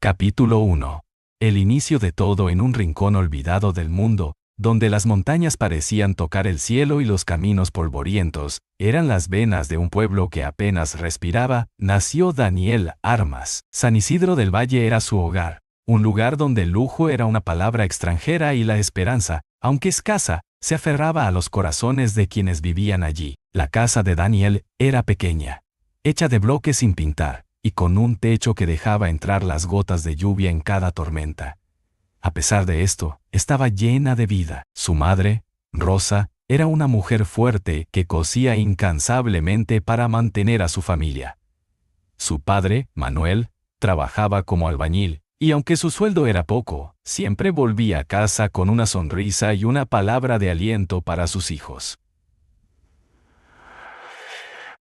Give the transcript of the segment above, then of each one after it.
Capítulo 1. El inicio de todo en un rincón olvidado del mundo, donde las montañas parecían tocar el cielo y los caminos polvorientos eran las venas de un pueblo que apenas respiraba, nació Daniel Armas. San Isidro del Valle era su hogar, un lugar donde el lujo era una palabra extranjera y la esperanza, aunque escasa, se aferraba a los corazones de quienes vivían allí. La casa de Daniel era pequeña, hecha de bloques sin pintar, y con un techo que dejaba entrar las gotas de lluvia en cada tormenta. A pesar de esto, estaba llena de vida. Su madre, Rosa, era una mujer fuerte que cosía incansablemente para mantener a su familia. Su padre, Manuel, trabajaba como albañil, y aunque su sueldo era poco, siempre volvía a casa con una sonrisa y una palabra de aliento para sus hijos.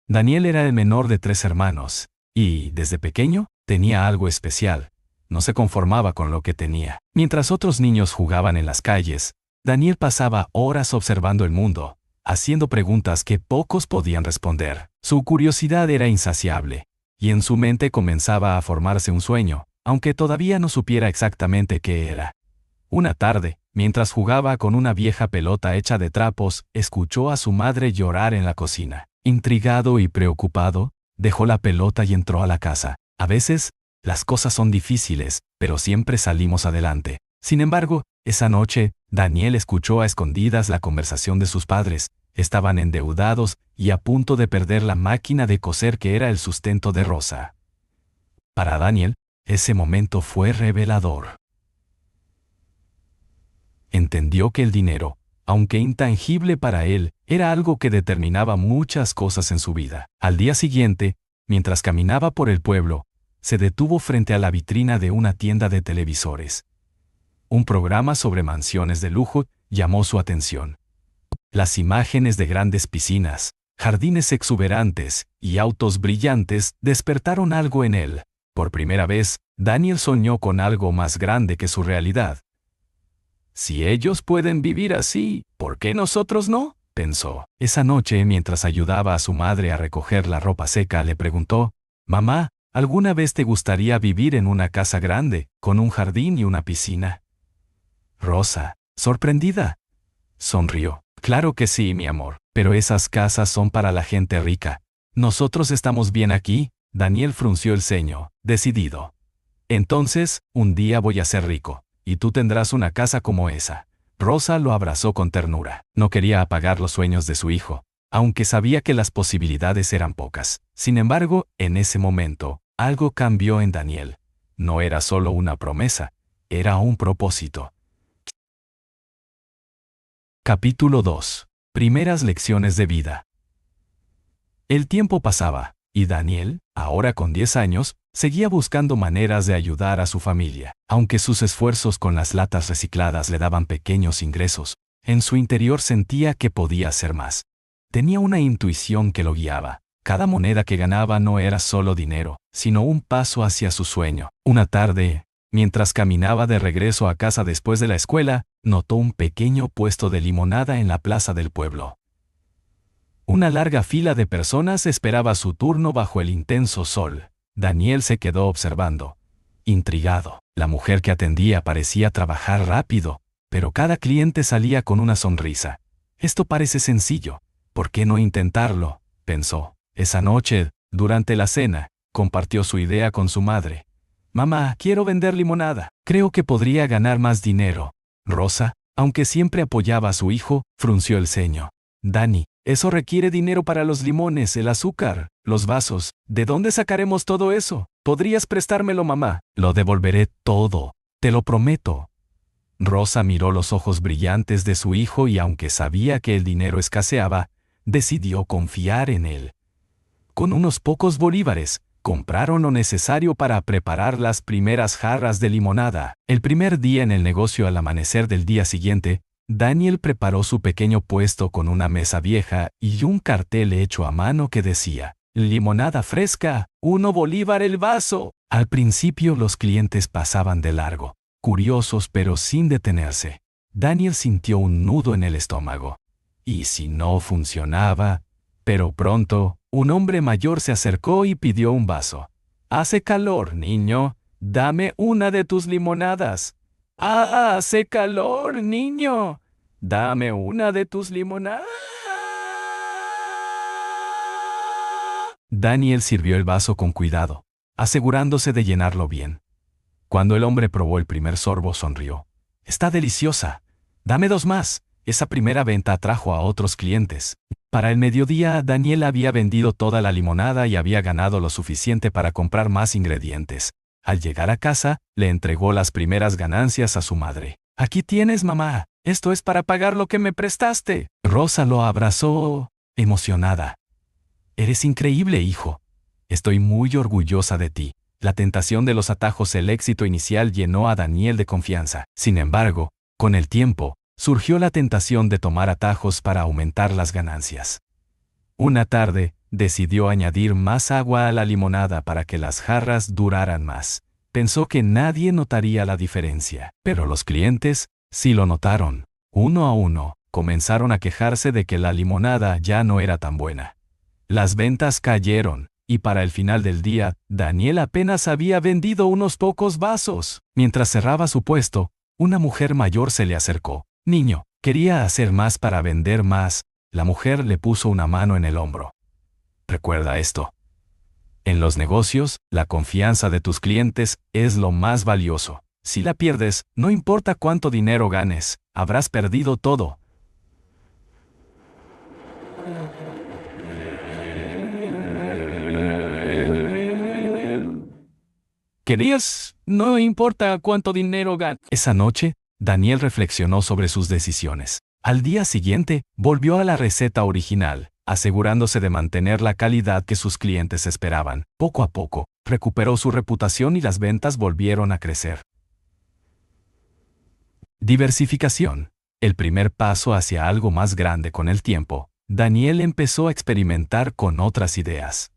Daniel era el menor de 3 hermanos, y, desde pequeño, tenía algo especial. No se conformaba con lo que tenía. Mientras otros niños jugaban en las calles, Daniel pasaba horas observando el mundo, haciendo preguntas que pocos podían responder. Su curiosidad era insaciable, y en su mente comenzaba a formarse un sueño, aunque todavía no supiera exactamente qué era. Una tarde, mientras jugaba con una vieja pelota hecha de trapos, escuchó a su madre llorar en la cocina. Intrigado y preocupado, dejó la pelota y entró a la casa. A veces, las cosas son difíciles, pero siempre salimos adelante. Sin embargo, esa noche, Daniel escuchó a escondidas la conversación de sus padres. Estaban endeudados y a punto de perder la máquina de coser que era el sustento de Rosa. Para Daniel, ese momento fue revelador. Entendió que el dinero, aunque intangible para él, era algo que determinaba muchas cosas en su vida. Al día siguiente, mientras caminaba por el pueblo, se detuvo frente a la vitrina de una tienda de televisores. Un programa sobre mansiones de lujo llamó su atención. Las imágenes de grandes piscinas, jardines exuberantes y autos brillantes despertaron algo en él. Por primera vez, Daniel soñó con algo más grande que su realidad. Si ellos pueden vivir así, ¿por qué nosotros no?, pensó. Esa noche, mientras ayudaba a su madre a recoger la ropa seca, le preguntó: «Mamá, ¿alguna vez te gustaría vivir en una casa grande, con un jardín y una piscina?» Rosa, sorprendida, sonrió. «Claro que sí, mi amor, pero esas casas son para la gente rica. Nosotros estamos bien aquí». Daniel frunció el ceño, decidido. «Entonces, un día voy a ser rico, y tú tendrás una casa como esa». Rosa lo abrazó con ternura. No quería apagar los sueños de su hijo, aunque sabía que las posibilidades eran pocas. Sin embargo, en ese momento, algo cambió en Daniel. No era solo una promesa, era un propósito. Capítulo 2. Primeras lecciones de vida. El tiempo pasaba, y Daniel, ahora con 10 años, seguía buscando maneras de ayudar a su familia. Aunque sus esfuerzos con las latas recicladas le daban pequeños ingresos, en su interior sentía que podía hacer más. Tenía una intuición que lo guiaba. Cada moneda que ganaba no era solo dinero, sino un paso hacia su sueño. Una tarde, mientras caminaba de regreso a casa después de la escuela, notó un pequeño puesto de limonada en la plaza del pueblo. Una larga fila de personas esperaba su turno bajo el intenso sol. Daniel se quedó observando, intrigado. La mujer que atendía parecía trabajar rápido, pero cada cliente salía con una sonrisa. «Esto parece sencillo, ¿por qué no intentarlo?», pensó. Esa noche, durante la cena, compartió su idea con su madre. «Mamá, quiero vender limonada. Creo que podría ganar más dinero». Rosa, aunque siempre apoyaba a su hijo, frunció el ceño. «Dani, eso requiere dinero para los limones, el azúcar, los vasos. ¿De dónde sacaremos todo eso? ¿Podrías prestármelo, mamá?» «Lo devolveré todo, te lo prometo». Rosa miró los ojos brillantes de su hijo y, aunque sabía que el dinero escaseaba, decidió confiar en él. Con unos pocos bolívares, compraron lo necesario para preparar las primeras jarras de limonada. El primer día en el negocio, al amanecer del día siguiente, Daniel preparó su pequeño puesto con una mesa vieja y un cartel hecho a mano que decía: «Limonada fresca, 1 bolívar el vaso». Al principio los clientes pasaban de largo, curiosos pero sin detenerse. Daniel sintió un nudo en el estómago. ¿Y si no funcionaba? Pero pronto, un hombre mayor se acercó y pidió un vaso. «Hace calor, niño», Dame una de tus limonadas. ¡Ah, hace calor, niño! Dame una de tus limonadas. Daniel sirvió el vaso con cuidado, asegurándose de llenarlo bien. Cuando el hombre probó el primer sorbo, sonrió. Está deliciosa. Dame 2 más. Esa primera venta atrajo a otros clientes. Para el mediodía, Daniel había vendido toda la limonada y había ganado lo suficiente para comprar más ingredientes. Al llegar a casa, le entregó las primeras ganancias a su madre. Aquí tienes, mamá. Esto es para pagar lo que me prestaste. Rosa lo abrazó, emocionada. Eres increíble, hijo. Estoy muy orgullosa de ti. La tentación de los atajos, el éxito inicial llenó a Daniel de confianza. Sin embargo, con el tiempo, surgió la tentación de tomar atajos para aumentar las ganancias. Una tarde, decidió añadir más agua a la limonada para que las jarras duraran más. Pensó que nadie notaría la diferencia, pero los clientes sí lo notaron. Uno a uno, comenzaron a quejarse de que la limonada ya no era tan buena. Las ventas cayeron, y para el final del día, Daniel apenas había vendido unos pocos vasos. Mientras cerraba su puesto, una mujer mayor se le acercó. Niño, quería hacer más para vender más. La mujer le puso una mano en el hombro. Recuerda esto. En los negocios, la confianza de tus clientes es lo más valioso. Si la pierdes, no importa cuánto dinero ganes, habrás perdido todo. ¿Querías? No importa cuánto dinero ganes. Esa noche, Daniel reflexionó sobre sus decisiones. Al día siguiente, volvió a la receta original, asegurándose de mantener la calidad que sus clientes esperaban. Poco a poco, recuperó su reputación y las ventas volvieron a crecer. Diversificación. El primer paso hacia algo más grande. Con el tiempo, Daniel empezó a experimentar con otras ideas.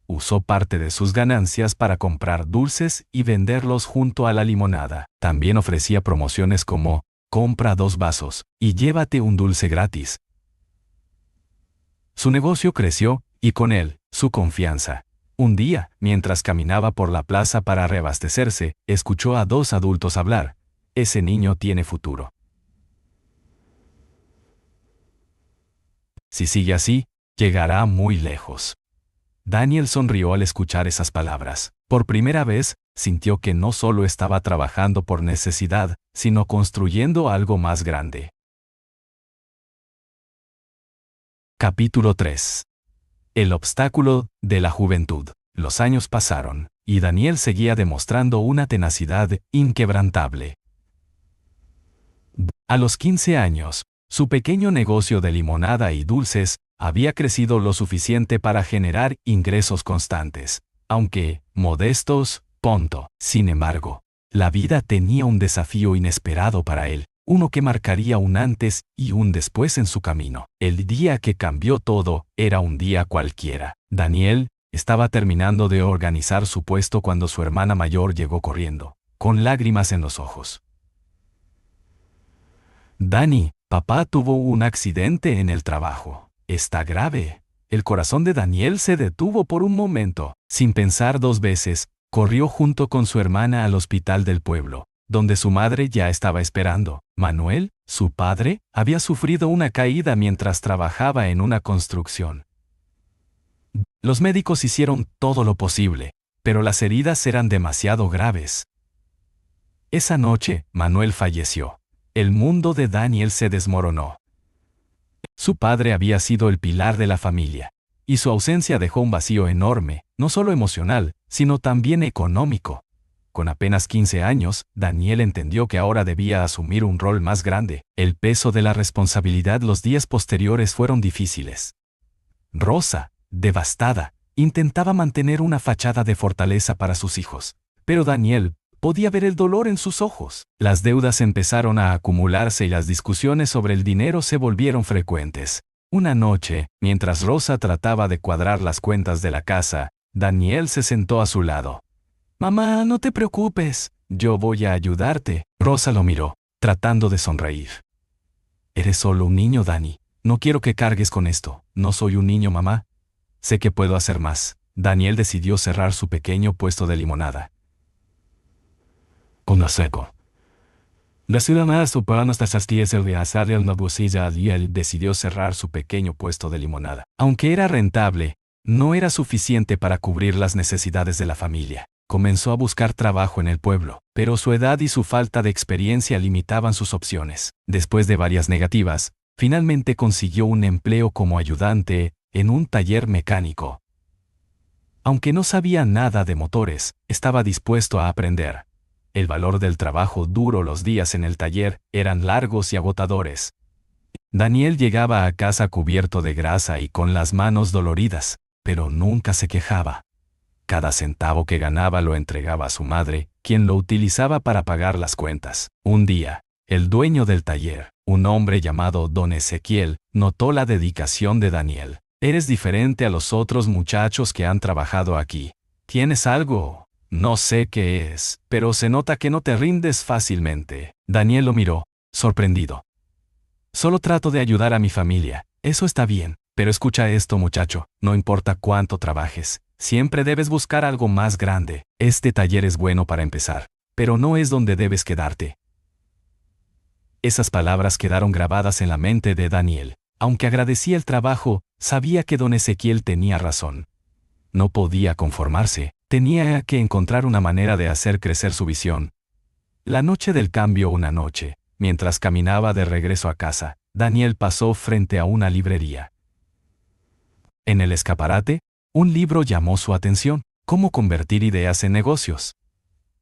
Usó parte de sus ganancias para comprar dulces y venderlos junto a la limonada. También ofrecía promociones como, compra 2 vasos y llévate un dulce gratis. Su negocio creció, y con él, su confianza. Un día, mientras caminaba por la plaza para reabastecerse, escuchó a 2 adultos hablar. Ese niño tiene futuro. Si sigue así, llegará muy lejos. Daniel sonrió al escuchar esas palabras. Por primera vez, sintió que no solo estaba trabajando por necesidad, sino construyendo algo más grande. Capítulo 3. El obstáculo de la juventud. Los años pasaron, y Daniel seguía demostrando una tenacidad inquebrantable. A los 15 años, su pequeño negocio de limonada y dulces había crecido lo suficiente para generar ingresos constantes, aunque modestos, punto. Sin embargo, la vida tenía un desafío inesperado para él, uno que marcaría un antes y un después en su camino. El día que cambió todo era un día cualquiera. Daniel estaba terminando de organizar su puesto cuando su hermana mayor llegó corriendo, con lágrimas en los ojos. Dani, papá tuvo un accidente en el trabajo. Está grave. El corazón de Daniel se detuvo por un momento. Sin pensar 2 veces, corrió junto con su hermana al hospital del pueblo, donde su madre ya estaba esperando. Manuel, su padre, había sufrido una caída mientras trabajaba en una construcción. Los médicos hicieron todo lo posible, pero las heridas eran demasiado graves. Esa noche, Manuel falleció. El mundo de Daniel se desmoronó. Su padre había sido el pilar de la familia, y su ausencia dejó un vacío enorme, no solo emocional, sino también económico. Con apenas 15 años, Daniel entendió que ahora debía asumir un rol más grande. El peso de la responsabilidad. Los días posteriores fueron difíciles. Rosa, devastada, intentaba mantener una fachada de fortaleza para sus hijos, pero Daniel podía ver el dolor en sus ojos. Las deudas empezaron a acumularse y las discusiones sobre el dinero se volvieron frecuentes. Una noche, mientras Rosa trataba de cuadrar las cuentas de la casa, Daniel se sentó a su lado. «Mamá, no te preocupes, yo voy a ayudarte». Rosa lo miró, tratando de sonreír. «Eres solo un niño, Dani. No quiero que cargues con esto. No soy un niño, mamá. Sé que puedo hacer más». Daniel decidió cerrar su pequeño puesto de limonada. con la seco. Las ciudadanas superaron hasta esas 10 de azar el negocilla y él decidió cerrar su pequeño puesto de limonada. Aunque era rentable, no era suficiente para cubrir las necesidades de la familia. Comenzó a buscar trabajo en el pueblo, pero su edad y su falta de experiencia limitaban sus opciones. Después de varias negativas, finalmente consiguió un empleo como ayudante en un taller mecánico. Aunque no sabía nada de motores, estaba dispuesto a aprender. El valor del trabajo duro, los días en el taller eran largos y agotadores. Daniel llegaba a casa cubierto de grasa y con las manos doloridas, pero nunca se quejaba. Cada centavo que ganaba lo entregaba a su madre, quien lo utilizaba para pagar las cuentas. Un día, el dueño del taller, un hombre llamado Don Ezequiel, notó la dedicación de Daniel. Eres diferente a los otros muchachos que han trabajado aquí. ¿Tienes algo? No sé qué es, pero se nota que no te rindes fácilmente. Daniel lo miró, sorprendido. Solo trato de ayudar a mi familia. Eso está bien, pero escucha esto, muchacho. No importa cuánto trabajes, siempre debes buscar algo más grande. Este taller es bueno para empezar, pero no es donde debes quedarte. Esas palabras quedaron grabadas en la mente de Daniel. Aunque agradecía el trabajo, sabía que don Ezequiel tenía razón. No podía conformarse, tenía que encontrar una manera de hacer crecer su visión. La noche del cambio, una noche, mientras caminaba de regreso a casa, Daniel pasó frente a una librería. En el escaparate, un libro llamó su atención: Cómo convertir ideas en negocios.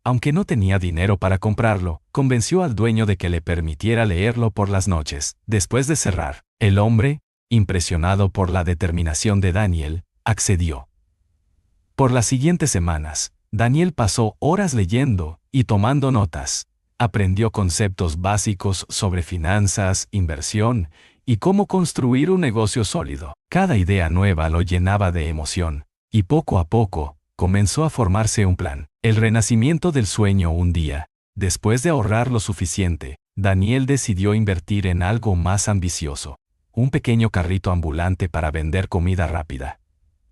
Aunque no tenía dinero para comprarlo, convenció al dueño de que le permitiera leerlo por las noches. Después de cerrar, el hombre, impresionado por la determinación de Daniel, accedió. Por las siguientes semanas, Daniel pasó horas leyendo y tomando notas. Aprendió conceptos básicos sobre finanzas, inversión y cómo construir un negocio sólido. Cada idea nueva lo llenaba de emoción, y poco a poco, comenzó a formarse un plan. El renacimiento del sueño. Un día, después de ahorrar lo suficiente, Daniel decidió invertir en algo más ambicioso: un pequeño carrito ambulante para vender comida rápida.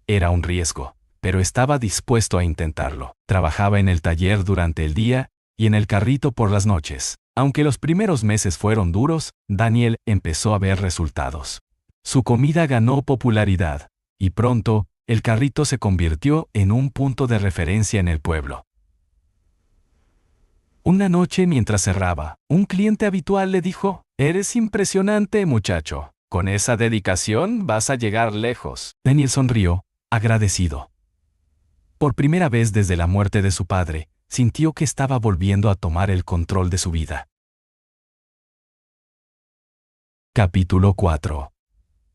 Era un riesgo, pero estaba dispuesto a intentarlo. Trabajaba en el taller durante el día y en el carrito por las noches. Aunque los primeros meses fueron duros, Daniel empezó a ver resultados. Su comida ganó popularidad, y pronto, el carrito se convirtió en un punto de referencia en el pueblo. Una noche, mientras cerraba, un cliente habitual le dijo: «Eres impresionante, muchacho. Con esa dedicación vas a llegar lejos». Daniel sonrió, agradecido. Por primera vez desde la muerte de su padre, sintió que estaba volviendo a tomar el control de su vida. Capítulo 4.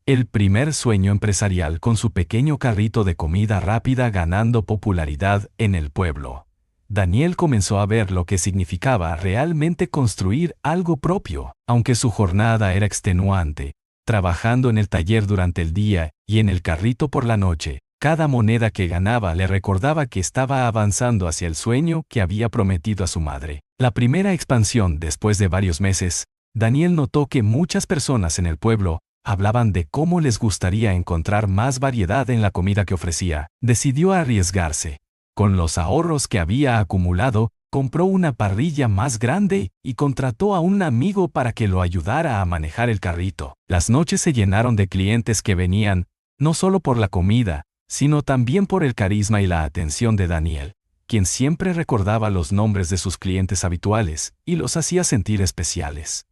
El primer sueño empresarial. Con su pequeño carrito de comida rápida ganando popularidad en el pueblo, Daniel comenzó a ver lo que significaba realmente construir algo propio. Aunque su jornada era extenuante, trabajando en el taller durante el día y en el carrito por la noche, cada moneda que ganaba le recordaba que estaba avanzando hacia el sueño que había prometido a su madre. La primera expansión. Después de varios meses, Daniel notó que muchas personas en el pueblo hablaban de cómo les gustaría encontrar más variedad en la comida que ofrecía. Decidió arriesgarse. Con los ahorros que había acumulado, compró una parrilla más grande y contrató a un amigo para que lo ayudara a manejar el carrito. Las noches se llenaron de clientes que venían, no solo por la comida, sino también por el carisma y la atención de Daniel, quien siempre recordaba los nombres de sus clientes habituales y los hacía sentir especiales.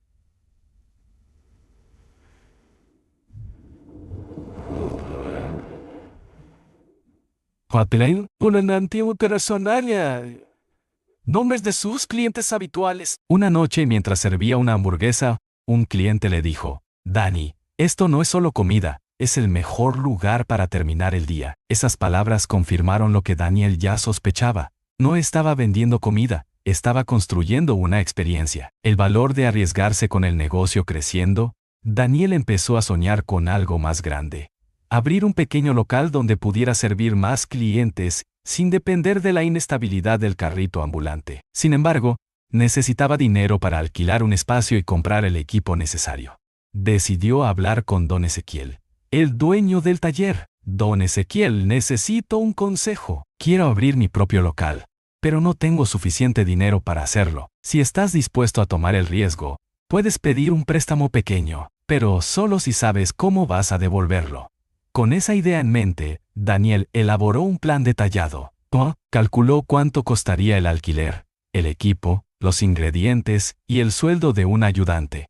Una antigua personalia. Nombres de sus clientes habituales. Una noche, mientras servía una hamburguesa, un cliente le dijo: «Dani, esto no es solo comida, es el mejor lugar para terminar el día». Esas palabras confirmaron lo que Daniel ya sospechaba. No estaba vendiendo comida, estaba construyendo una experiencia. El valor de arriesgarse. Con el negocio creciendo, Daniel empezó a soñar con algo más grande. Abrir un pequeño local donde pudiera servir más clientes sin depender de la inestabilidad del carrito ambulante. Sin embargo, necesitaba dinero para alquilar un espacio y comprar el equipo necesario. Decidió hablar con don Ezequiel, el dueño del taller. «Don Ezequiel, necesito un consejo. Quiero abrir mi propio local, pero no tengo suficiente dinero para hacerlo. Si estás dispuesto a tomar el riesgo, puedes pedir un préstamo pequeño, pero solo si sabes cómo vas a devolverlo. Con esa idea en mente, Daniel elaboró un plan detallado. Calculó cuánto costaría el alquiler, el equipo, los ingredientes y el sueldo de un ayudante.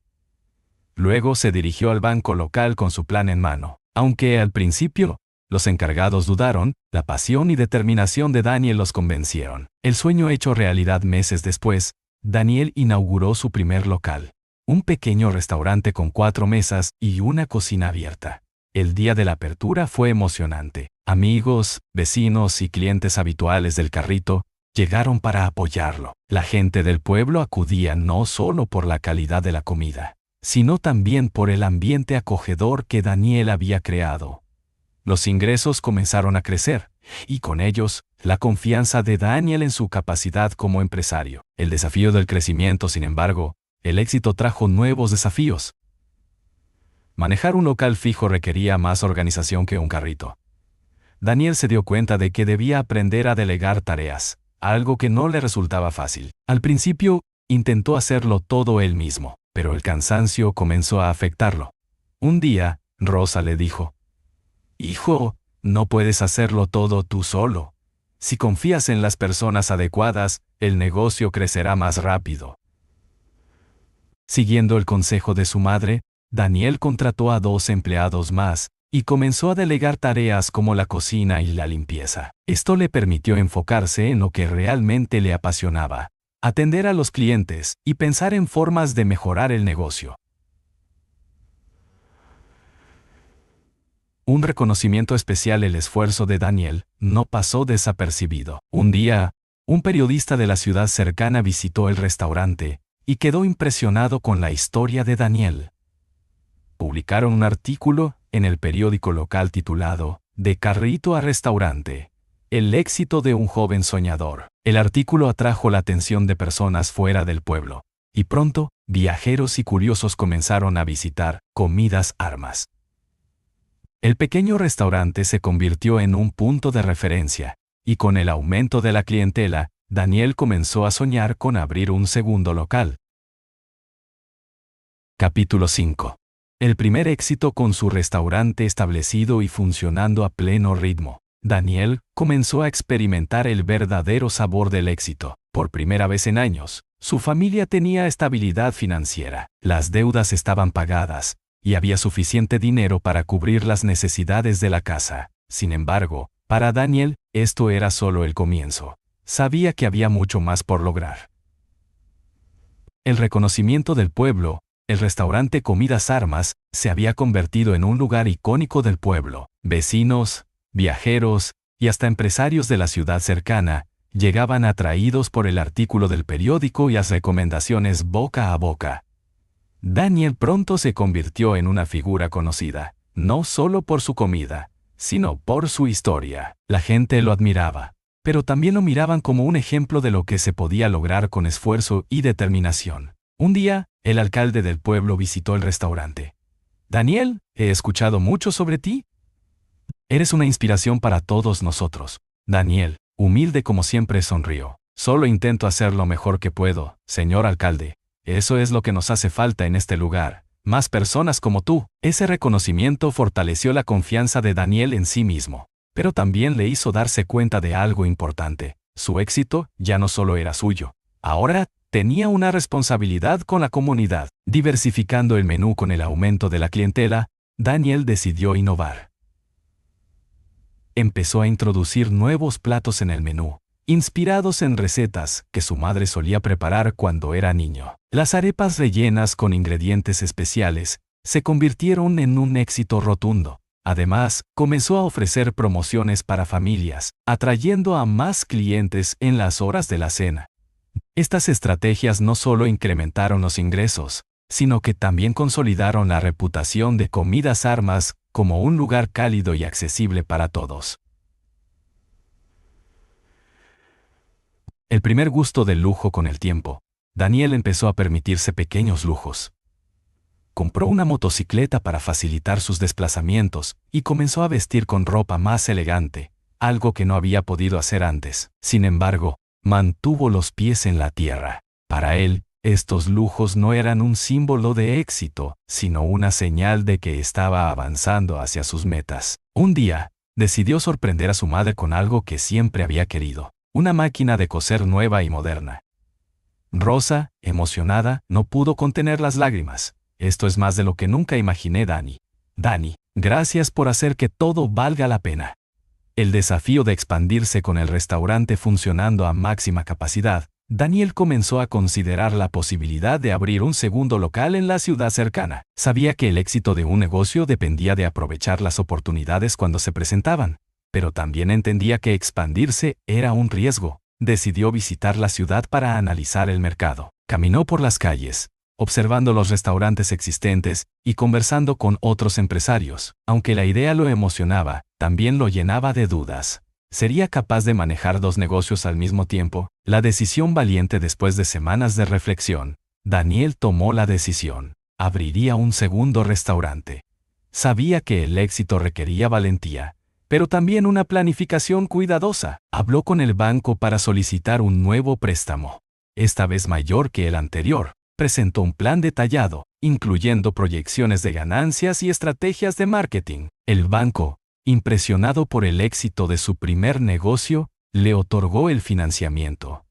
Luego se dirigió al banco local con su plan en mano. Aunque al principio, los encargados dudaron, la pasión y determinación de Daniel los convencieron. El sueño hecho realidad meses después, Daniel inauguró su primer local. Un pequeño restaurante con 4 mesas y una cocina abierta. El día de la apertura fue emocionante. Amigos, vecinos y clientes habituales del carrito llegaron para apoyarlo. La gente del pueblo acudía no solo por la calidad de la comida, sino también por el ambiente acogedor que Daniel había creado. Los ingresos comenzaron a crecer, y con ellos, la confianza de Daniel en su capacidad como empresario. El desafío del crecimiento, sin embargo, el éxito trajo nuevos desafíos. Manejar un local fijo requería más organización que un carrito. Daniel se dio cuenta de que debía aprender a delegar tareas, algo que no le resultaba fácil. Al principio, intentó hacerlo todo él mismo, pero el cansancio comenzó a afectarlo. Un día, Rosa le dijo: «Hijo, no puedes hacerlo todo tú solo. Si confías en las personas adecuadas, el negocio crecerá más rápido». Siguiendo el consejo de su madre, Daniel contrató a 2 empleados más y comenzó a delegar tareas como la cocina y la limpieza. Esto le permitió enfocarse en lo que realmente le apasionaba: atender a los clientes y pensar en formas de mejorar el negocio. Un reconocimiento especial. El esfuerzo de Daniel no pasó desapercibido. Un día, un periodista de la ciudad cercana visitó el restaurante y quedó impresionado con la historia de Daniel. Publicaron un artículo en el periódico local titulado «De carrito a restaurante. El éxito de un joven soñador». El artículo atrajo la atención de personas fuera del pueblo, y pronto, viajeros y curiosos comenzaron a visitar Comidas Armas. El pequeño restaurante se convirtió en un punto de referencia, y con el aumento de la clientela, Daniel comenzó a soñar con abrir un segundo local. Capítulo 5. El primer éxito con su restaurante establecido y funcionando a pleno ritmo. Daniel comenzó a experimentar el verdadero sabor del éxito. Por primera vez en años, su familia tenía estabilidad financiera. Las deudas estaban pagadas, y había suficiente dinero para cubrir las necesidades de la casa. Sin embargo, para Daniel, esto era solo el comienzo. Sabía que había mucho más por lograr. El reconocimiento del pueblo. El restaurante Comidas Armas se había convertido en un lugar icónico del pueblo. Vecinos, viajeros y hasta empresarios de la ciudad cercana llegaban atraídos por el artículo del periódico y las recomendaciones boca a boca. Daniel pronto se convirtió en una figura conocida, no solo por su comida, sino por su historia. La gente lo admiraba, pero también lo miraban como un ejemplo de lo que se podía lograr con esfuerzo y determinación. Un día, el alcalde del pueblo visitó el restaurante. «Daniel, he escuchado mucho sobre ti. Eres una inspiración para todos nosotros». Daniel, humilde como siempre, sonrió. «Solo intento hacer lo mejor que puedo, señor alcalde. Eso es lo que nos hace falta en este lugar. Más personas como tú». Ese reconocimiento fortaleció la confianza de Daniel en sí mismo, pero también le hizo darse cuenta de algo importante. Su éxito ya no solo era suyo. Ahora, tenía una responsabilidad con la comunidad. Diversificando el menú con el aumento de la clientela, Daniel decidió innovar. Empezó a introducir nuevos platos en el menú, inspirados en recetas que su madre solía preparar cuando era niño. Las arepas rellenas con ingredientes especiales se convirtieron en un éxito rotundo. Además, comenzó a ofrecer promociones para familias, atrayendo a más clientes en las horas de la cena. Estas estrategias no solo incrementaron los ingresos, sino que también consolidaron la reputación de Comidas Armas como un lugar cálido y accesible para todos. El primer gusto del lujo. Con el tiempo, Daniel empezó a permitirse pequeños lujos. Compró una motocicleta para facilitar sus desplazamientos y comenzó a vestir con ropa más elegante, algo que no había podido hacer antes. Sin embargo, mantuvo los pies en la tierra. Para él, estos lujos no eran un símbolo de éxito, sino una señal de que estaba avanzando hacia sus metas. Un día, decidió sorprender a su madre con algo que siempre había querido: una máquina de coser nueva y moderna. Rosa, emocionada, no pudo contener las lágrimas. «Esto es más de lo que nunca imaginé, Dani. Dani, gracias por hacer que todo valga la pena». El desafío de expandirse con el restaurante funcionando a máxima capacidad, Daniel comenzó a considerar la posibilidad de abrir un segundo local en la ciudad cercana. Sabía que el éxito de un negocio dependía de aprovechar las oportunidades cuando se presentaban, pero también entendía que expandirse era un riesgo. Decidió visitar la ciudad para analizar el mercado. Caminó por las calles, observando los restaurantes existentes y conversando con otros empresarios. Aunque la idea lo emocionaba, también lo llenaba de dudas. ¿Sería capaz de manejar dos negocios al mismo tiempo? La decisión valiente. Después de semanas de reflexión, Daniel tomó la decisión. Abriría un segundo restaurante. Sabía que el éxito requería valentía, pero también una planificación cuidadosa. Habló con el banco para solicitar un nuevo préstamo, esta vez mayor que el anterior. Presentó un plan detallado, incluyendo proyecciones de ganancias y estrategias de marketing. El banco, impresionado por el éxito de su primer negocio, le otorgó el financiamiento.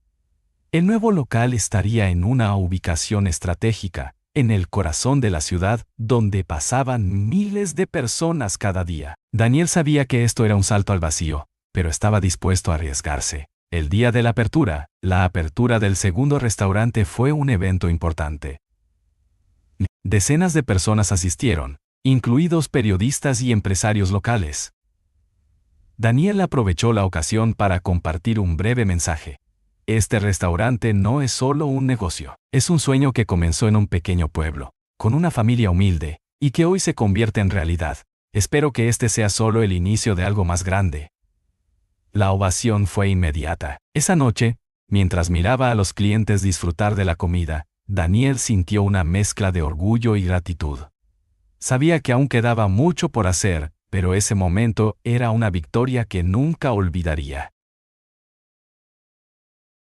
El nuevo local estaría en una ubicación estratégica, en el corazón de la ciudad, donde pasaban miles de personas cada día. Daniel sabía que esto era un salto al vacío, pero estaba dispuesto a arriesgarse. El día de la apertura del segundo restaurante fue un evento importante. Decenas de personas asistieron, incluidos periodistas y empresarios locales. Daniel aprovechó la ocasión para compartir un breve mensaje. Este restaurante no es solo un negocio, es un sueño que comenzó en un pequeño pueblo, con una familia humilde, y que hoy se convierte en realidad. Espero que este sea solo el inicio de algo más grande. La ovación fue inmediata. Esa noche, mientras miraba a los clientes disfrutar de la comida, Daniel sintió una mezcla de orgullo y gratitud. Sabía que aún quedaba mucho por hacer, pero ese momento era una victoria que nunca olvidaría.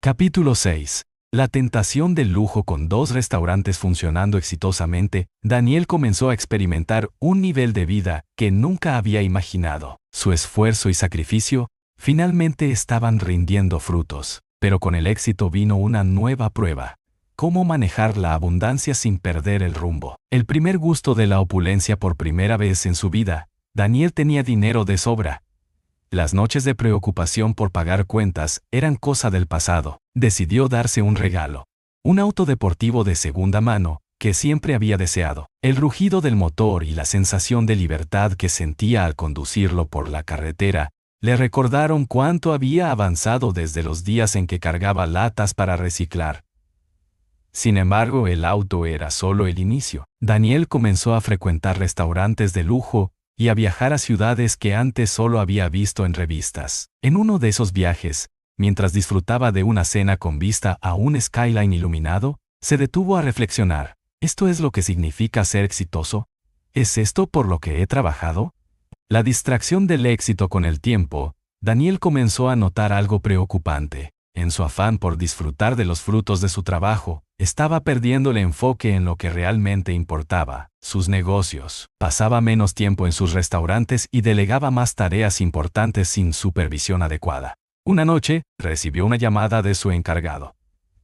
Capítulo 6. La tentación del lujo. Con dos restaurantes funcionando exitosamente, Daniel comenzó a experimentar un nivel de vida que nunca había imaginado. Su esfuerzo y sacrificio finalmente estaban rindiendo frutos, pero con el éxito vino una nueva prueba: cómo manejar la abundancia sin perder el rumbo. El primer gusto de la opulencia. Por primera vez en su vida, Daniel tenía dinero de sobra. Las noches de preocupación por pagar cuentas eran cosa del pasado. Decidió darse un regalo: un auto deportivo de segunda mano que siempre había deseado. El rugido del motor y la sensación de libertad que sentía al conducirlo por la carretera le recordaron cuánto había avanzado desde los días en que cargaba latas para reciclar. Sin embargo, el auto era solo el inicio. Daniel comenzó a frecuentar restaurantes de lujo y a viajar a ciudades que antes solo había visto en revistas. En uno de esos viajes, mientras disfrutaba de una cena con vista a un skyline iluminado, se detuvo a reflexionar. ¿Esto es lo que significa ser exitoso? ¿Es esto por lo que he trabajado? La distracción del éxito. Con el tiempo, Daniel comenzó a notar algo preocupante. En su afán por disfrutar de los frutos de su trabajo, estaba perdiendo el enfoque en lo que realmente importaba: sus negocios. Pasaba menos tiempo en sus restaurantes y delegaba más tareas importantes sin supervisión adecuada. Una noche, recibió una llamada de su encargado.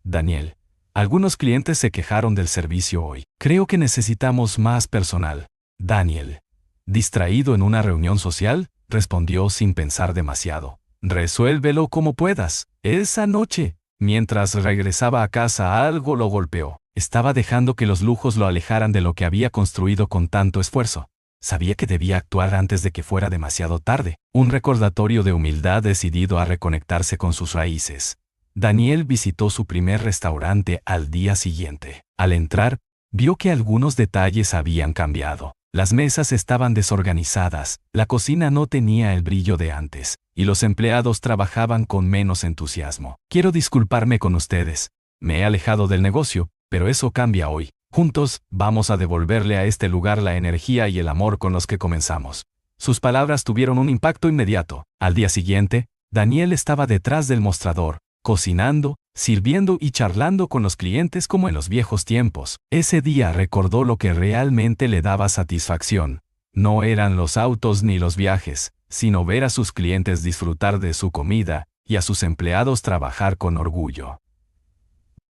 «Daniel, algunos clientes se quejaron del servicio hoy. Creo que necesitamos más personal». Daniel, distraído en una reunión social, respondió sin pensar demasiado: «Resuélvelo como puedas». Esa noche, mientras regresaba a casa, algo lo golpeó. Estaba dejando que los lujos lo alejaran de lo que había construido con tanto esfuerzo. Sabía que debía actuar antes de que fuera demasiado tarde. Un recordatorio de humildad, decidido a reconectarse con sus raíces. Daniel visitó su primer restaurante al día siguiente. Al entrar, vio que algunos detalles habían cambiado. Las mesas estaban desorganizadas, la cocina no tenía el brillo de antes, y los empleados trabajaban con menos entusiasmo. «Quiero disculparme con ustedes. Me he alejado del negocio, pero eso cambia hoy. Juntos, vamos a devolverle a este lugar la energía y el amor con los que comenzamos». Sus palabras tuvieron un impacto inmediato. Al día siguiente, Daniel estaba detrás del mostrador, cocinando, sirviendo y charlando con los clientes como en los viejos tiempos. Ese día recordó lo que realmente le daba satisfacción. No eran los autos ni los viajes, sino ver a sus clientes disfrutar de su comida y a sus empleados trabajar con orgullo.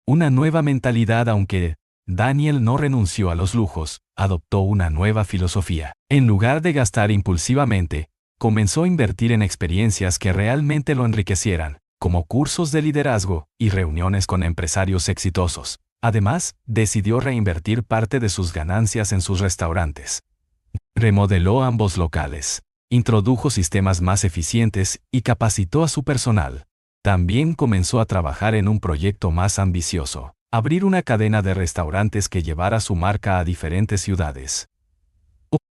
Una nueva mentalidad. Aunque Daniel no renunció a los lujos, adoptó una nueva filosofía. En lugar de gastar impulsivamente, comenzó a invertir en experiencias que realmente lo enriquecieran, como cursos de liderazgo y reuniones con empresarios exitosos. Además, decidió reinvertir parte de sus ganancias en sus restaurantes. Remodeló ambos locales, introdujo sistemas más eficientes y capacitó a su personal. También comenzó a trabajar en un proyecto más ambicioso: abrir una cadena de restaurantes que llevara su marca a diferentes ciudades.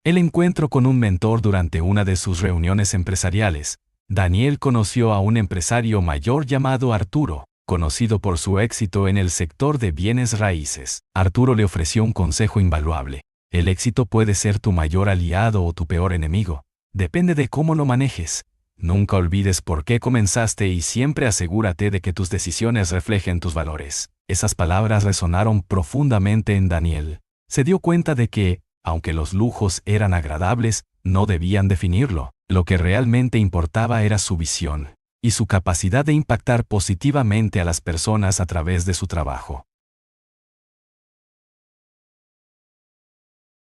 El encuentro con un mentor. Durante una de sus reuniones empresariales, Daniel conoció a un empresario mayor llamado Arturo, conocido por su éxito en el sector de bienes raíces. Arturo le ofreció un consejo invaluable: el éxito puede ser tu mayor aliado o tu peor enemigo. Depende de cómo lo manejes. Nunca olvides por qué comenzaste y siempre asegúrate de que tus decisiones reflejen tus valores. Esas palabras resonaron profundamente en Daniel. Se dio cuenta de que, aunque los lujos eran agradables, no debían definirlo. Lo que realmente importaba era su visión y su capacidad de impactar positivamente a las personas a través de su trabajo.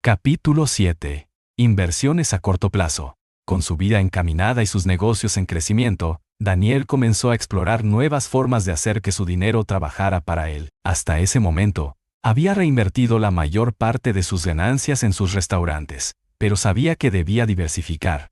Capítulo 7. Inversiones a corto plazo. Con su vida encaminada y sus negocios en crecimiento, Daniel comenzó a explorar nuevas formas de hacer que su dinero trabajara para él. Hasta ese momento, había reinvertido la mayor parte de sus ganancias en sus restaurantes, pero sabía que debía diversificar.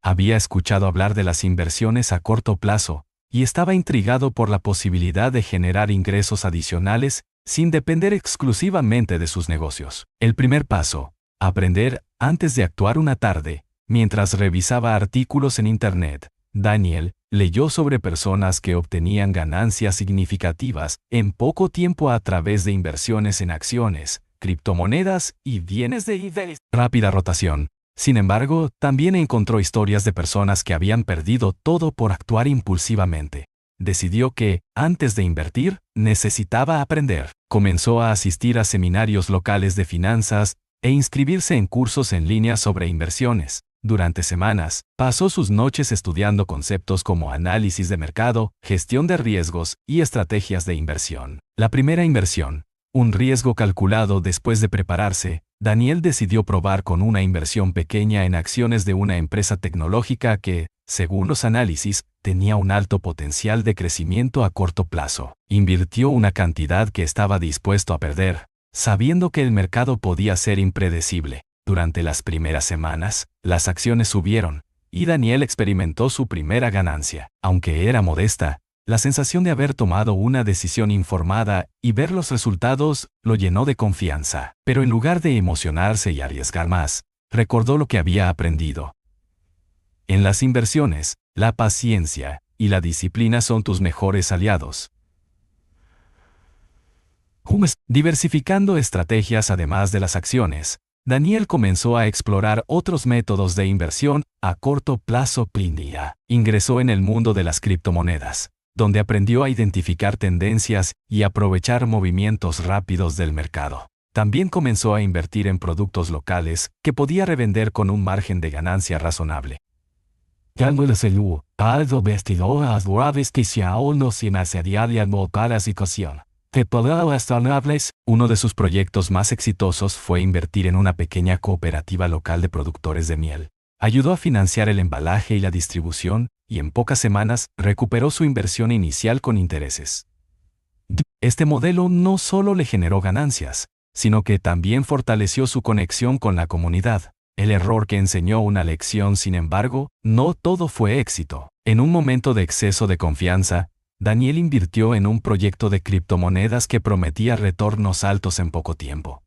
Había escuchado hablar de las inversiones a corto plazo y estaba intrigado por la posibilidad de generar ingresos adicionales sin depender exclusivamente de sus negocios. El primer paso: aprender antes de actuar. Una tarde, mientras revisaba artículos en Internet, Daniel leyó sobre personas que obtenían ganancias significativas en poco tiempo a través de inversiones en acciones, criptomonedas y bienes de rápida rotación. Sin embargo, también encontró historias de personas que habían perdido todo por actuar impulsivamente. Decidió que, antes de invertir, necesitaba aprender. Comenzó a asistir a seminarios locales de finanzas e inscribirse en cursos en línea sobre inversiones. Durante semanas, pasó sus noches estudiando conceptos como análisis de mercado, gestión de riesgos y estrategias de inversión. La primera inversión, un riesgo calculado. Después de prepararse, Daniel decidió probar con una inversión pequeña en acciones de una empresa tecnológica que, según los análisis, tenía un alto potencial de crecimiento a corto plazo. Invirtió una cantidad que estaba dispuesto a perder, sabiendo que el mercado podía ser impredecible. Durante las primeras semanas, las acciones subieron, y Daniel experimentó su primera ganancia. Aunque era modesta, la sensación de haber tomado una decisión informada y ver los resultados lo llenó de confianza. Pero en lugar de emocionarse y arriesgar más, recordó lo que había aprendido. En las inversiones, la paciencia y la disciplina son tus mejores aliados. Diversificando estrategias además de las acciones, Daniel comenzó a explorar otros métodos de inversión a corto plazo. Ingresó en el mundo de las criptomonedas, donde aprendió a identificar tendencias y aprovechar movimientos rápidos del mercado. También comenzó a invertir en productos locales que podía revender con un margen de ganancia razonable. Uno de sus proyectos más exitosos fue invertir en una pequeña cooperativa local de productores de miel. Ayudó a financiar el embalaje y la distribución, y en pocas semanas recuperó su inversión inicial con intereses. Este modelo no solo le generó ganancias, sino que también fortaleció su conexión con la comunidad. El error que enseñó una lección. Sin embargo, no todo fue éxito. En un momento de exceso de confianza, Daniel invirtió en un proyecto de criptomonedas que prometía retornos altos en poco tiempo.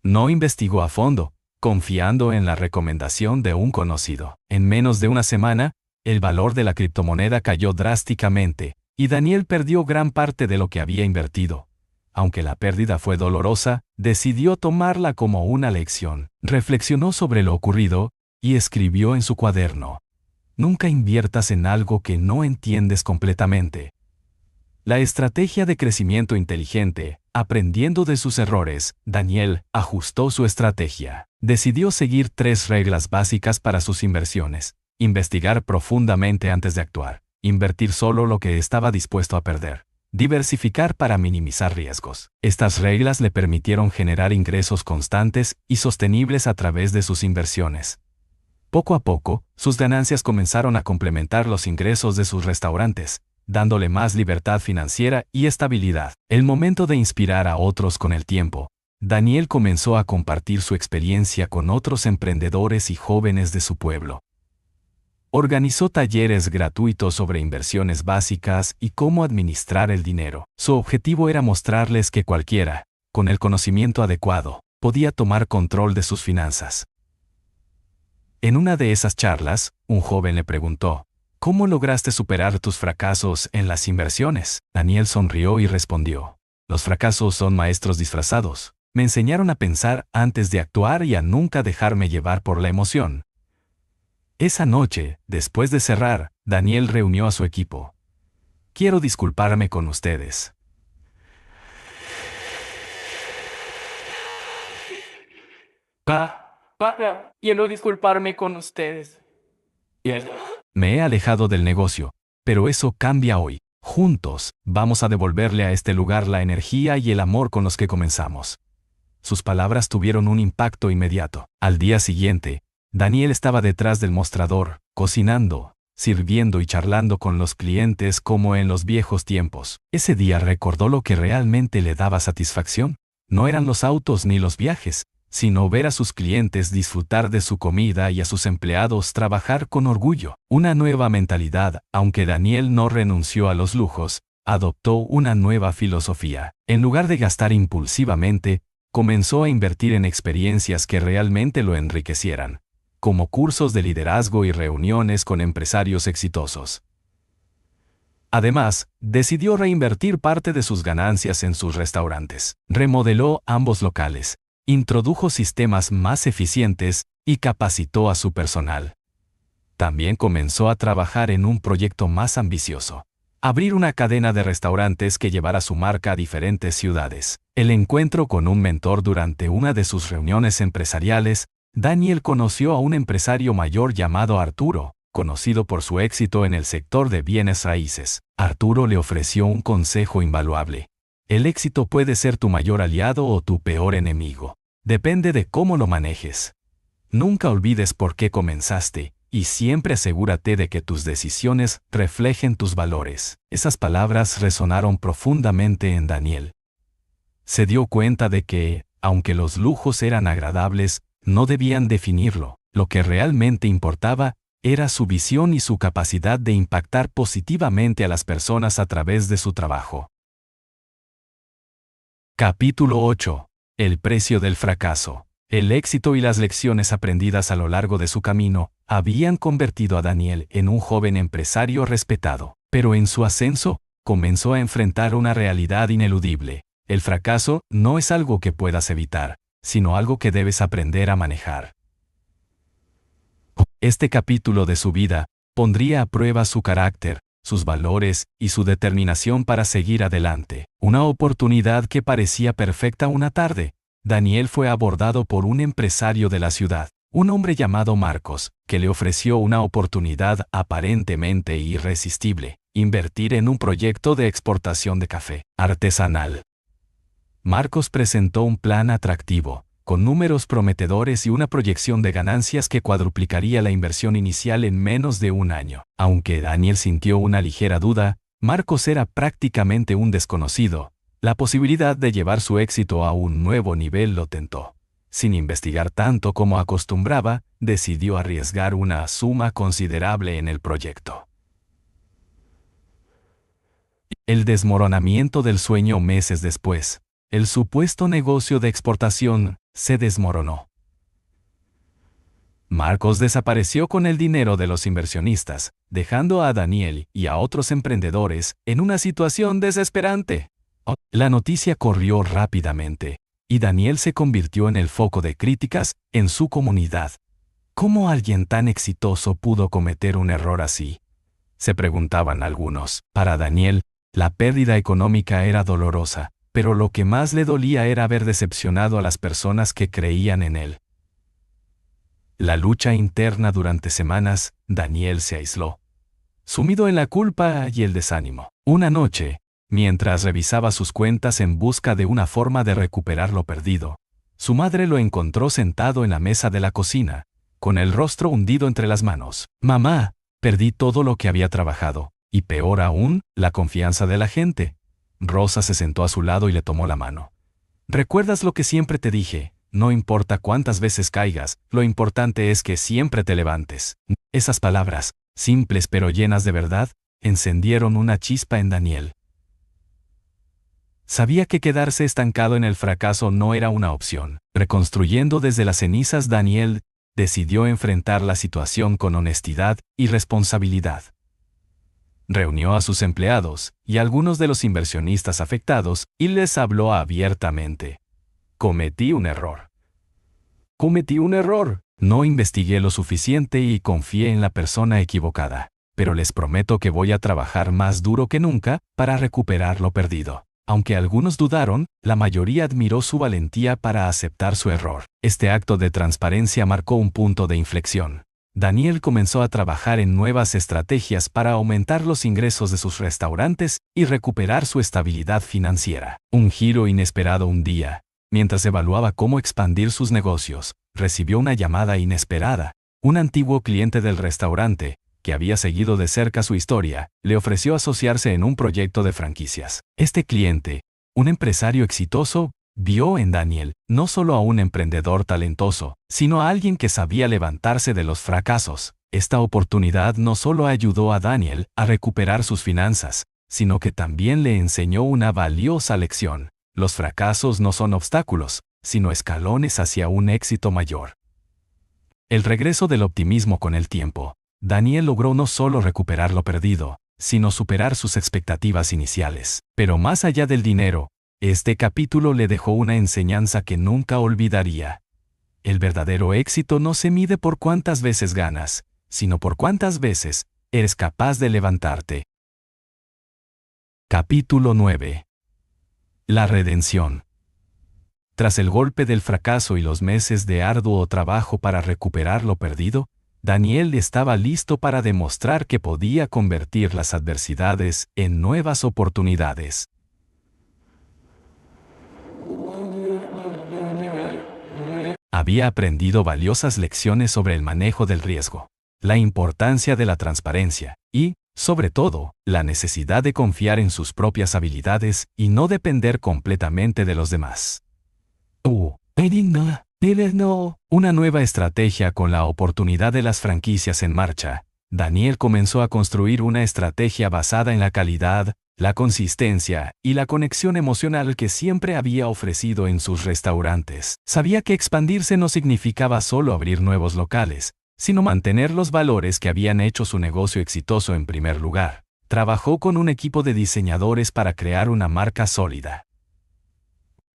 No investigó a fondo, confiando en la recomendación de un conocido. En menos de una semana, el valor de la criptomoneda cayó drásticamente, y Daniel perdió gran parte de lo que había invertido. Aunque la pérdida fue dolorosa, decidió tomarla como una lección. Reflexionó sobre lo ocurrido y escribió en su cuaderno: nunca inviertas en algo que no entiendes completamente. La estrategia de crecimiento inteligente. Aprendiendo de sus errores, Daniel ajustó su estrategia. Decidió seguir 3 reglas básicas para sus inversiones. Investigar profundamente antes de actuar. Invertir solo lo que estaba dispuesto a perder. Diversificar para minimizar riesgos. Estas reglas le permitieron generar ingresos constantes y sostenibles a través de sus inversiones. Poco a poco, sus ganancias comenzaron a complementar los ingresos de sus restaurantes, dándole más libertad financiera y estabilidad. El momento de inspirar a otros con el tiempo. Daniel comenzó a compartir su experiencia con otros emprendedores y jóvenes de su pueblo. Organizó talleres gratuitos sobre inversiones básicas y cómo administrar el dinero. Su objetivo era mostrarles que cualquiera, con el conocimiento adecuado, podía tomar control de sus finanzas. En una de esas charlas, un joven le preguntó, ¿cómo lograste superar tus fracasos en las inversiones? Daniel sonrió y respondió, los fracasos son maestros disfrazados. Me enseñaron a pensar antes de actuar y a nunca dejarme llevar por la emoción. Esa noche, después de cerrar, Daniel reunió a su equipo. Quiero disculparme con ustedes. Quiero disculparme con ustedes. Me he alejado del negocio, pero eso cambia hoy. Juntos, vamos a devolverle a este lugar la energía y el amor con los que comenzamos. Sus palabras tuvieron un impacto inmediato. Al día siguiente, Daniel estaba detrás del mostrador, cocinando, sirviendo y charlando con los clientes como en los viejos tiempos. Ese día recordó lo que realmente le daba satisfacción. No eran los autos ni los viajes, sino ver a sus clientes disfrutar de su comida y a sus empleados trabajar con orgullo. Una nueva mentalidad. Aunque Daniel no renunció a los lujos, adoptó una nueva filosofía. En lugar de gastar impulsivamente, comenzó a invertir en experiencias que realmente lo enriquecieran, como cursos de liderazgo y reuniones con empresarios exitosos. Además, decidió reinvertir parte de sus ganancias en sus restaurantes. Remodeló ambos locales, introdujo sistemas más eficientes y capacitó a su personal. También comenzó a trabajar en un proyecto más ambicioso: abrir una cadena de restaurantes que llevara su marca a diferentes ciudades. El encuentro con un mentor. Durante una de sus reuniones empresariales, Daniel conoció a un empresario mayor llamado Arturo, conocido por su éxito en el sector de bienes raíces. Arturo le ofreció un consejo invaluable. El éxito puede ser tu mayor aliado o tu peor enemigo. Depende de cómo lo manejes. Nunca olvides por qué comenzaste, y siempre asegúrate de que tus decisiones reflejen tus valores. Esas palabras resonaron profundamente en Daniel. Se dio cuenta de que, aunque los lujos eran agradables, no debían definirlo. Lo que realmente importaba era su visión y su capacidad de impactar positivamente a las personas a través de su trabajo. Capítulo 8. El precio del fracaso. El éxito y las lecciones aprendidas a lo largo de su camino habían convertido a Daniel en un joven empresario respetado. Pero en su ascenso, comenzó a enfrentar una realidad ineludible. El fracaso no es algo que puedas evitar, sino algo que debes aprender a manejar. Este capítulo de su vida pondría a prueba su carácter, sus valores y su determinación para seguir adelante. Una oportunidad que parecía perfecta. Una tarde, Daniel fue abordado por un empresario de la ciudad, un hombre llamado Marcos, que le ofreció una oportunidad aparentemente irresistible: invertir en un proyecto de exportación de café artesanal. Marcos presentó un plan atractivo, con números prometedores y una proyección de ganancias que cuadruplicaría la inversión inicial en menos de un año. Aunque Daniel sintió una ligera duda, Marcos era prácticamente un desconocido. La posibilidad de llevar su éxito a un nuevo nivel lo tentó. Sin investigar tanto como acostumbraba, decidió arriesgar una suma considerable en el proyecto. El desmoronamiento del sueño. Meses después, el supuesto negocio de exportación se desmoronó. Marcos desapareció con el dinero de los inversionistas, dejando a Daniel y a otros emprendedores en una situación desesperante. La noticia corrió rápidamente, y Daniel se convirtió en el foco de críticas en su comunidad. ¿Cómo alguien tan exitoso pudo cometer un error así?, se preguntaban algunos. Para Daniel, La pérdida económica era dolorosa, pero lo que más le dolía era haber decepcionado a las personas que creían en él. La lucha interna durante semanas, Daniel se aisló, sumido en la culpa y el desánimo. Una noche, mientras revisaba sus cuentas en busca de una forma de recuperar lo perdido, su madre lo encontró sentado en la mesa de la cocina, con el rostro hundido entre las manos. «Mamá, perdí todo lo que había trabajado, y peor aún, la confianza de la gente». Rosa se sentó a su lado y le tomó la mano. «¿Recuerdas lo que siempre te dije? No importa cuántas veces caigas, lo importante es que siempre te levantes». Esas palabras, simples pero llenas de verdad, encendieron una chispa en Daniel. Sabía que quedarse estancado en el fracaso no era una opción. Reconstruyendo desde las cenizas, Daniel decidió enfrentar la situación con honestidad y responsabilidad. Reunió a sus empleados y algunos de los inversionistas afectados y les habló abiertamente. «Cometí un error. No investigué lo suficiente y confié en la persona equivocada, pero les prometo que voy a trabajar más duro que nunca para recuperar lo perdido». Aunque algunos dudaron, la mayoría admiró su valentía para aceptar su error. Este acto de transparencia marcó un punto de inflexión. Daniel comenzó a trabajar en nuevas estrategias para aumentar los ingresos de sus restaurantes y recuperar su estabilidad financiera. Un giro inesperado un día. Mientras evaluaba cómo expandir sus negocios, recibió una llamada inesperada. Un antiguo cliente del restaurante, que había seguido de cerca su historia, le ofreció asociarse en un proyecto de franquicias. Este cliente, un empresario exitoso, vio en Daniel no solo a un emprendedor talentoso, sino a alguien que sabía levantarse de los fracasos. Esta oportunidad no solo ayudó a Daniel a recuperar sus finanzas, sino que también le enseñó una valiosa lección. Los fracasos no son obstáculos, sino escalones hacia un éxito mayor. El regreso del optimismo con el tiempo. Daniel logró no solo recuperar lo perdido, sino superar sus expectativas iniciales. Pero más allá del dinero, este capítulo le dejó una enseñanza que nunca olvidaría. El verdadero éxito no se mide por cuántas veces ganas, sino por cuántas veces eres capaz de levantarte. Capítulo 9. La redención. Tras el golpe del fracaso y los meses de arduo trabajo para recuperar lo perdido, Daniel estaba listo para demostrar que podía convertir las adversidades en nuevas oportunidades. Había aprendido valiosas lecciones sobre el manejo del riesgo, la importancia de la transparencia y, sobre todo, la necesidad de confiar en sus propias habilidades y no depender completamente de los demás. Una nueva estrategia con la oportunidad de las franquicias en marcha. Daniel comenzó a construir una estrategia basada en la calidad, la consistencia y la conexión emocional que siempre había ofrecido en sus restaurantes. Sabía que expandirse no significaba solo abrir nuevos locales, sino mantener los valores que habían hecho su negocio exitoso en primer lugar. Trabajó con un equipo de diseñadores para crear una marca sólida.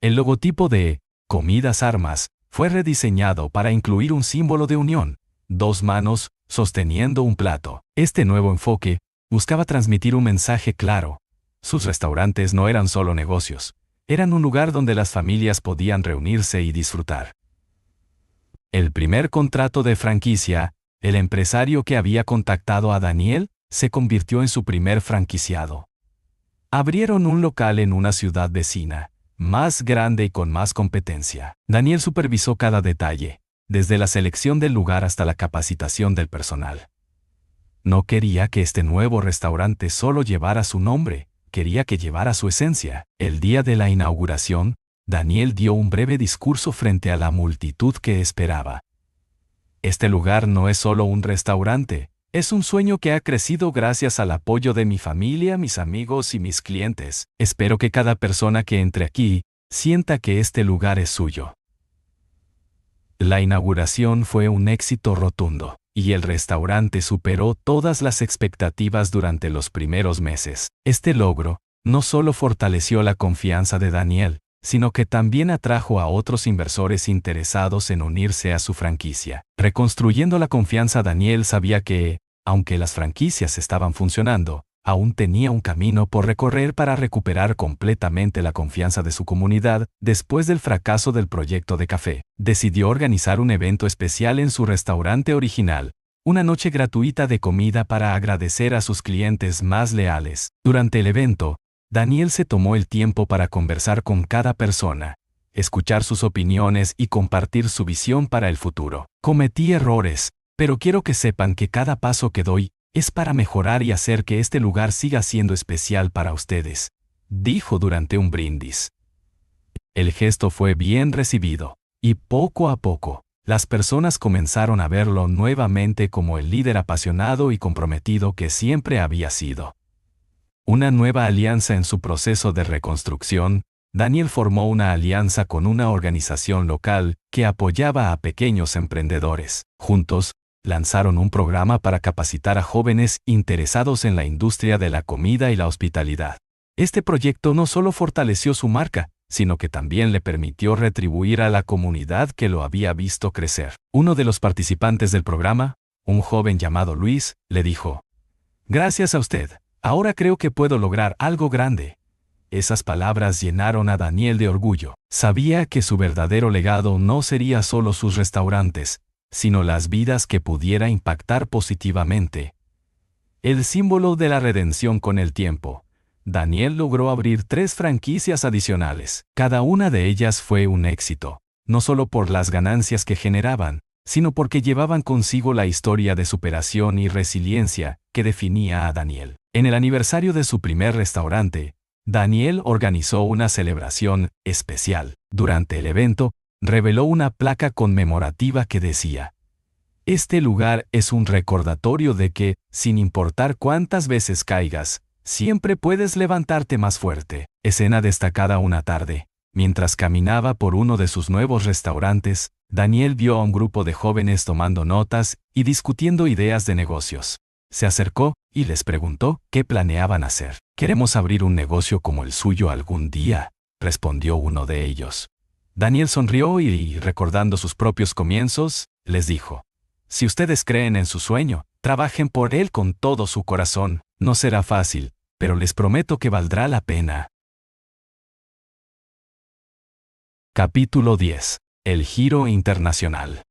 El logotipo de Comidas Armas fue rediseñado para incluir un símbolo de unión, 2 manos sosteniendo un plato. Este nuevo enfoque buscaba transmitir un mensaje claro. Sus restaurantes no eran solo negocios, eran un lugar donde las familias podían reunirse y disfrutar. El primer contrato de franquicia, el empresario que había contactado a Daniel, se convirtió en su primer franquiciado. Abrieron un local en una ciudad vecina, más grande y con más competencia. Daniel supervisó cada detalle, desde la selección del lugar hasta la capacitación del personal. No quería que este nuevo restaurante solo llevara su nombre, quería que llevara su esencia. El día de la inauguración, Daniel dio un breve discurso frente a la multitud que esperaba. Este lugar no es solo un restaurante, es un sueño que ha crecido gracias al apoyo de mi familia, mis amigos y mis clientes. Espero que cada persona que entre aquí sienta que este lugar es suyo. La inauguración fue un éxito rotundo, y el restaurante superó todas las expectativas durante los primeros meses. Este logro no solo fortaleció la confianza de Daniel, sino que también atrajo a otros inversores interesados en unirse a su franquicia. Reconstruyendo la confianza, Daniel sabía que, aunque las franquicias estaban funcionando, aún tenía un camino por recorrer para recuperar completamente la confianza de su comunidad después del fracaso del proyecto de café. Decidió organizar un evento especial en su restaurante original, una noche gratuita de comida para agradecer a sus clientes más leales. Durante el evento, Daniel se tomó el tiempo para conversar con cada persona, escuchar sus opiniones y compartir su visión para el futuro. Cometí errores, pero quiero que sepan que cada paso que doy es para mejorar y hacer que este lugar siga siendo especial para ustedes, dijo durante un brindis. El gesto fue bien recibido, y poco a poco, las personas comenzaron a verlo nuevamente como el líder apasionado y comprometido que siempre había sido. Una nueva alianza en su proceso de reconstrucción. Daniel formó una alianza con una organización local que apoyaba a pequeños emprendedores. Juntos, lanzaron un programa para capacitar a jóvenes interesados en la industria de la comida y la hospitalidad. Este proyecto no solo fortaleció su marca, sino que también le permitió retribuir a la comunidad que lo había visto crecer. Uno de los participantes del programa, un joven llamado Luis, le dijo: «Gracias a usted, ahora creo que puedo lograr algo grande». Esas palabras llenaron a Daniel de orgullo. Sabía que su verdadero legado no sería solo sus restaurantes, sino las vidas que pudiera impactar positivamente. El símbolo de la redención con el tiempo. Daniel logró abrir 3 franquicias adicionales. Cada una de ellas fue un éxito, no solo por las ganancias que generaban, sino porque llevaban consigo la historia de superación y resiliencia que definía a Daniel. En el aniversario de su primer restaurante, Daniel organizó una celebración especial. Durante el evento, reveló una placa conmemorativa que decía: «Este lugar es un recordatorio de que, sin importar cuántas veces caigas, siempre puedes levantarte más fuerte». Escena destacada una tarde. Mientras caminaba por uno de sus nuevos restaurantes, Daniel vio a un grupo de jóvenes tomando notas y discutiendo ideas de negocios. Se acercó y les preguntó qué planeaban hacer. «Queremos abrir un negocio como el suyo algún día», respondió uno de ellos. Daniel sonrió y, recordando sus propios comienzos, les dijo: «Si ustedes creen en su sueño, trabajen por él con todo su corazón. No será fácil, pero les prometo que valdrá la pena». Capítulo 10. El giro internacional.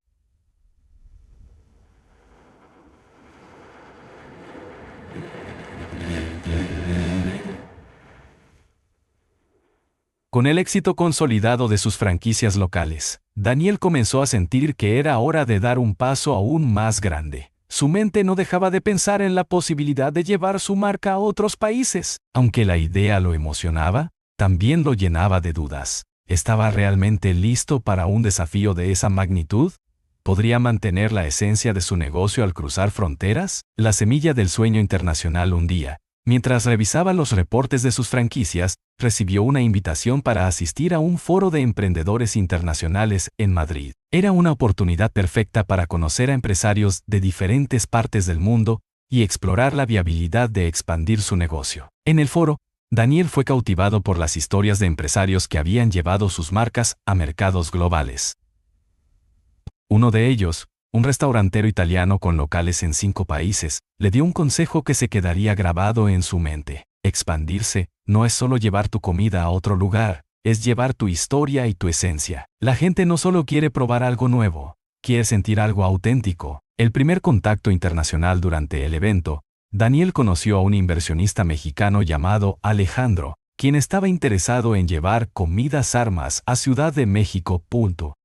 Con el éxito consolidado de sus franquicias locales, Daniel comenzó a sentir que era hora de dar un paso aún más grande. Su mente no dejaba de pensar en la posibilidad de llevar su marca a otros países. Aunque la idea lo emocionaba, también lo llenaba de dudas. ¿Estaba realmente listo para un desafío de esa magnitud? ¿Podría mantener la esencia de su negocio al cruzar fronteras? La semilla del sueño internacional un día, mientras revisaba los reportes de sus franquicias, recibió una invitación para asistir a un foro de emprendedores internacionales en Madrid. Era una oportunidad perfecta para conocer a empresarios de diferentes partes del mundo y explorar la viabilidad de expandir su negocio. En el foro, Daniel fue cautivado por las historias de empresarios que habían llevado sus marcas a mercados globales. Uno de ellos, un restaurantero italiano con locales en 5 países, le dio un consejo que se quedaría grabado en su mente. Expandirse no es solo llevar tu comida a otro lugar, es llevar tu historia y tu esencia. La gente no solo quiere probar algo nuevo, quiere sentir algo auténtico. El primer contacto internacional durante el evento, Daniel conoció a un inversionista mexicano llamado Alejandro, quien estaba interesado en llevar Comidas Armas a Ciudad de México.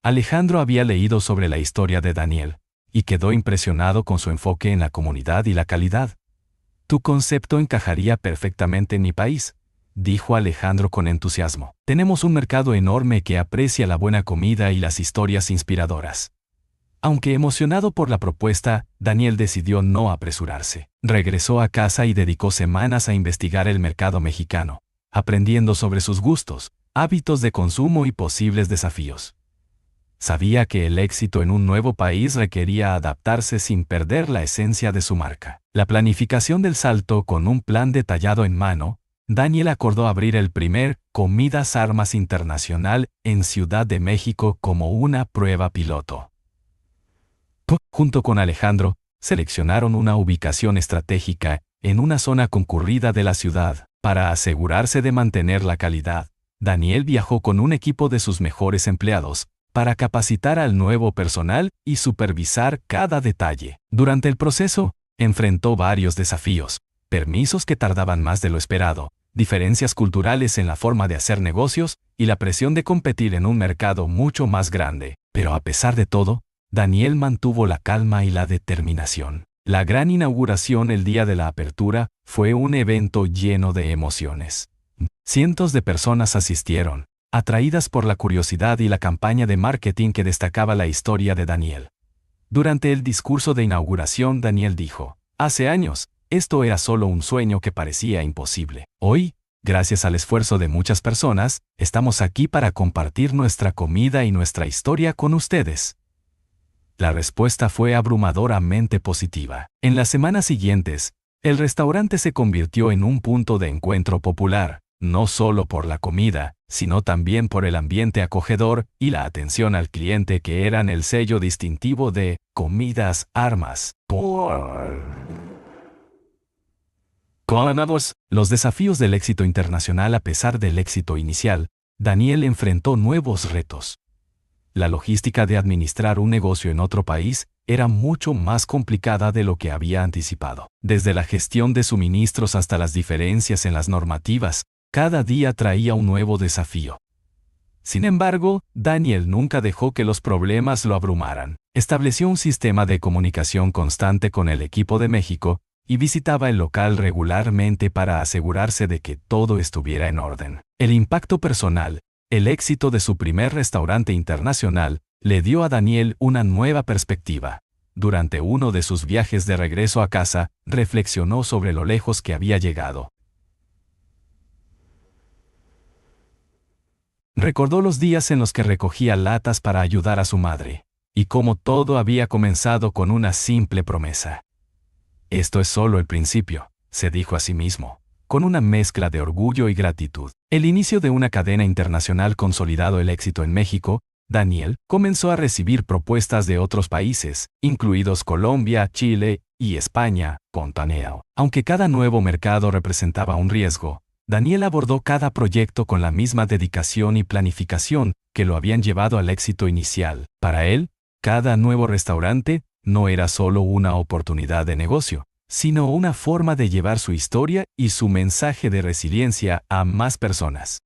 Alejandro había leído sobre la historia de Daniel y quedó impresionado con su enfoque en la comunidad y la calidad. «Tu concepto encajaría perfectamente en mi país», dijo Alejandro con entusiasmo. «Tenemos un mercado enorme que aprecia la buena comida y las historias inspiradoras». Aunque emocionado por la propuesta, Daniel decidió no apresurarse. Regresó a casa y dedicó semanas a investigar el mercado mexicano, aprendiendo sobre sus gustos, hábitos de consumo y posibles desafíos. Sabía que el éxito en un nuevo país requería adaptarse sin perder la esencia de su marca. La planificación del salto con un plan detallado en mano, Daniel acordó abrir el primer Comidas Armas Internacional en Ciudad de México como una prueba piloto. Junto con Alejandro, seleccionaron una ubicación estratégica en una zona concurrida de la ciudad. Para asegurarse de mantener la calidad, Daniel viajó con un equipo de sus mejores empleados para capacitar al nuevo personal y supervisar cada detalle. Durante el proceso, enfrentó varios desafíos: permisos que tardaban más de lo esperado, diferencias culturales en la forma de hacer negocios y la presión de competir en un mercado mucho más grande. Pero a pesar de todo, Daniel mantuvo la calma y la determinación. La gran inauguración el día de la apertura fue un evento lleno de emociones. Cientos de personas asistieron, atraídas por la curiosidad y la campaña de marketing que destacaba la historia de Daniel. Durante el discurso de inauguración, Daniel dijo: "Hace años, esto era solo un sueño que parecía imposible. Hoy, gracias al esfuerzo de muchas personas, estamos aquí para compartir nuestra comida y nuestra historia con ustedes". La respuesta fue abrumadoramente positiva. En las semanas siguientes, el restaurante se convirtió en un punto de encuentro popular, no solo por la comida, sino también por el ambiente acogedor y la atención al cliente que eran el sello distintivo de Comidas Armas. Los desafíos del éxito internacional. A pesar del éxito inicial, Daniel enfrentó nuevos retos. La logística de administrar un negocio en otro país era mucho más complicada de lo que había anticipado. Desde la gestión de suministros hasta las diferencias en las normativas, cada día traía un nuevo desafío. Sin embargo, Daniel nunca dejó que los problemas lo abrumaran. Estableció un sistema de comunicación constante con el equipo de México y visitaba el local regularmente para asegurarse de que todo estuviera en orden. El impacto personal, el éxito de su primer restaurante internacional, le dio a Daniel una nueva perspectiva. Durante uno de sus viajes de regreso a casa, reflexionó sobre lo lejos que había llegado. Recordó los días en los que recogía latas para ayudar a su madre, y cómo todo había comenzado con una simple promesa. Esto es solo el principio, se dijo a sí mismo, con una mezcla de orgullo y gratitud. El inicio de una cadena internacional consolidado el éxito en México, Daniel comenzó a recibir propuestas de otros países, incluidos Colombia, Chile y España, con Taneo. Aunque cada nuevo mercado representaba un riesgo, Daniel abordó cada proyecto con la misma dedicación y planificación que lo habían llevado al éxito inicial. Para él, cada nuevo restaurante no era solo una oportunidad de negocio, sino una forma de llevar su historia y su mensaje de resiliencia a más personas.